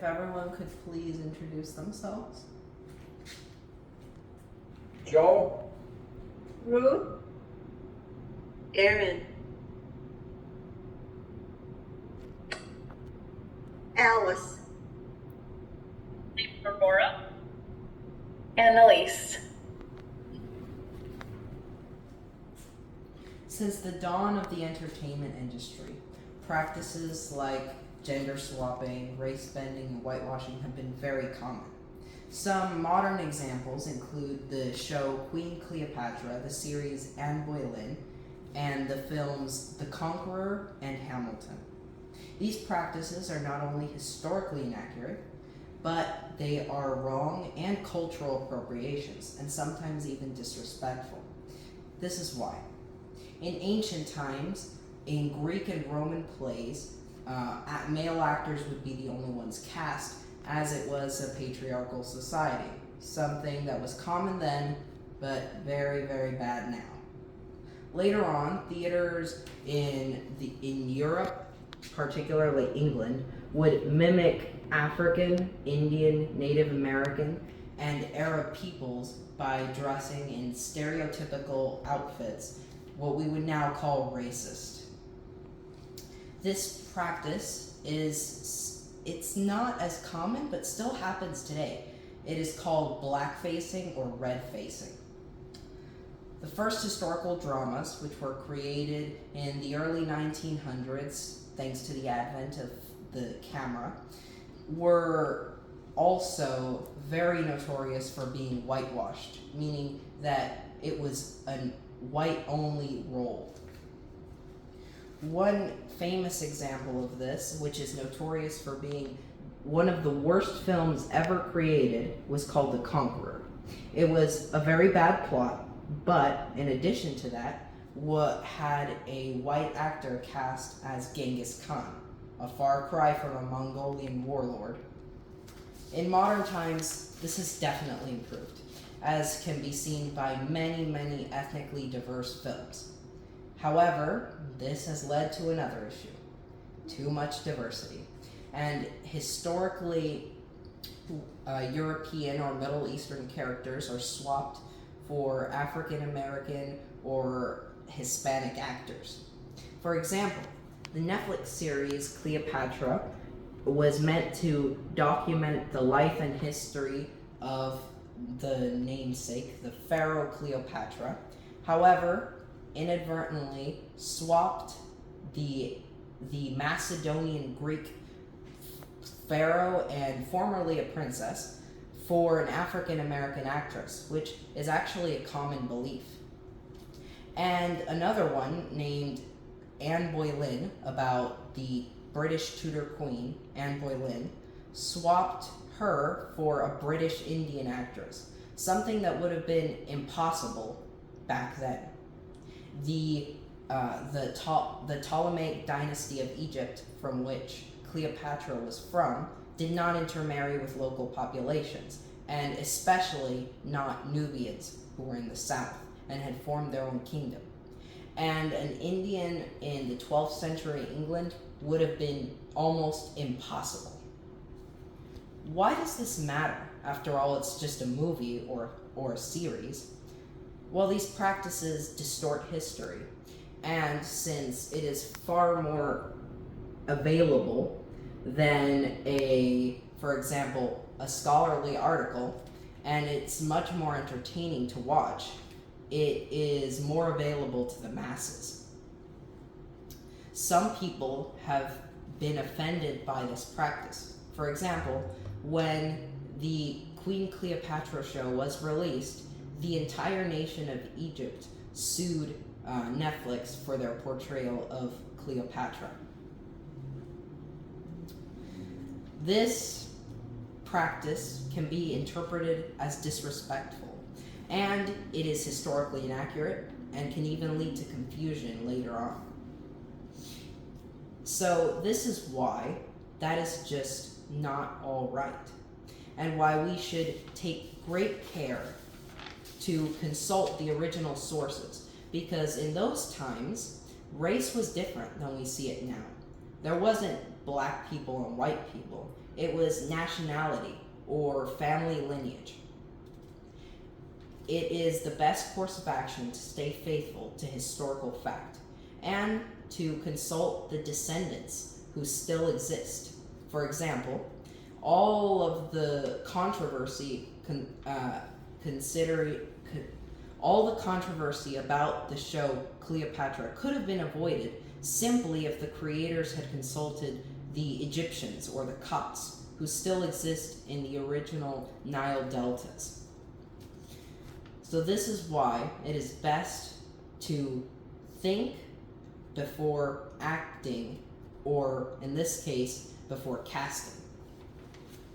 If everyone could please introduce themselves. Joe, Ruth, Aaron, Alice, Aurora, Annalise. Since the dawn of the entertainment industry, practices like gender swapping, race bending, and whitewashing have been very common. Some modern examples include the show Queen Cleopatra, the series Anne Boleyn, and the films The Conqueror and Hamilton. These practices are not only historically inaccurate, but they are wrong and cultural appropriations, and sometimes even disrespectful. This is why. In ancient times, in Greek and Roman plays, male actors would be the only ones cast, as it was a patriarchal society, something that was common then, but very, very bad now. Later on, theaters in Europe, particularly England, would mimic African, Indian, Native American, and Arab peoples by dressing in stereotypical outfits, what we would now call racist. This practice it's not as common, but still happens today. It is called blackfacing or red-facing. The first historical dramas, which were created in the early 1900s, thanks to the advent of the camera, were also very notorious for being whitewashed, meaning that it was a white-only role. One famous example of this, which is notorious for being one of the worst films ever created, was called The Conqueror. It was a very bad plot, but in addition to that, had a white actor cast as Genghis Khan, a far cry from a Mongolian warlord. In modern times, this has definitely improved, as can be seen by many, many ethnically diverse films. However, this has led to another issue: too much diversity. And historically, European or Middle Eastern characters are swapped for African American or Hispanic actors. For example, the Netflix series Cleopatra was meant to document the life and history of the namesake, the Pharaoh Cleopatra. However, inadvertently swapped the Macedonian Greek pharaoh and formerly a princess for an African American actress, which is actually a common belief. And another one named Anne Boleyn, about the British Tudor queen, Anne Boleyn, swapped her for a British Indian actress, something that would have been impossible back then. The Ptolemaic dynasty of Egypt, from which Cleopatra was from, did not intermarry with local populations, and especially not Nubians, who were in the south and had formed their own kingdom. And an Indian in the 12th century England would have been almost impossible. Why does this matter? After all, it's just a movie or a series. Well, these practices distort history, and since it is far more available than for example, a scholarly article, and it's much more entertaining to watch, it is more available to the masses. Some people have been offended by this practice. For example, when the Queen Cleopatra show was released, the entire nation of Egypt sued Netflix for their portrayal of Cleopatra. This practice can be interpreted as disrespectful, and it is historically inaccurate and can even lead to confusion later on. So this is why that is just not all right, and why we should take great care to consult the original sources, because in those times, race was different than we see it now. There wasn't black people and white people. It was nationality or family lineage. It is the best course of action to stay faithful to historical fact and to consult the descendants who still exist. For example, all of the controversy all the controversy about the show Cleopatra could have been avoided simply if the creators had consulted the Egyptians or the Copts, who still exist in the original Nile deltas. So this is why it is best to think before acting, or in this case, before casting.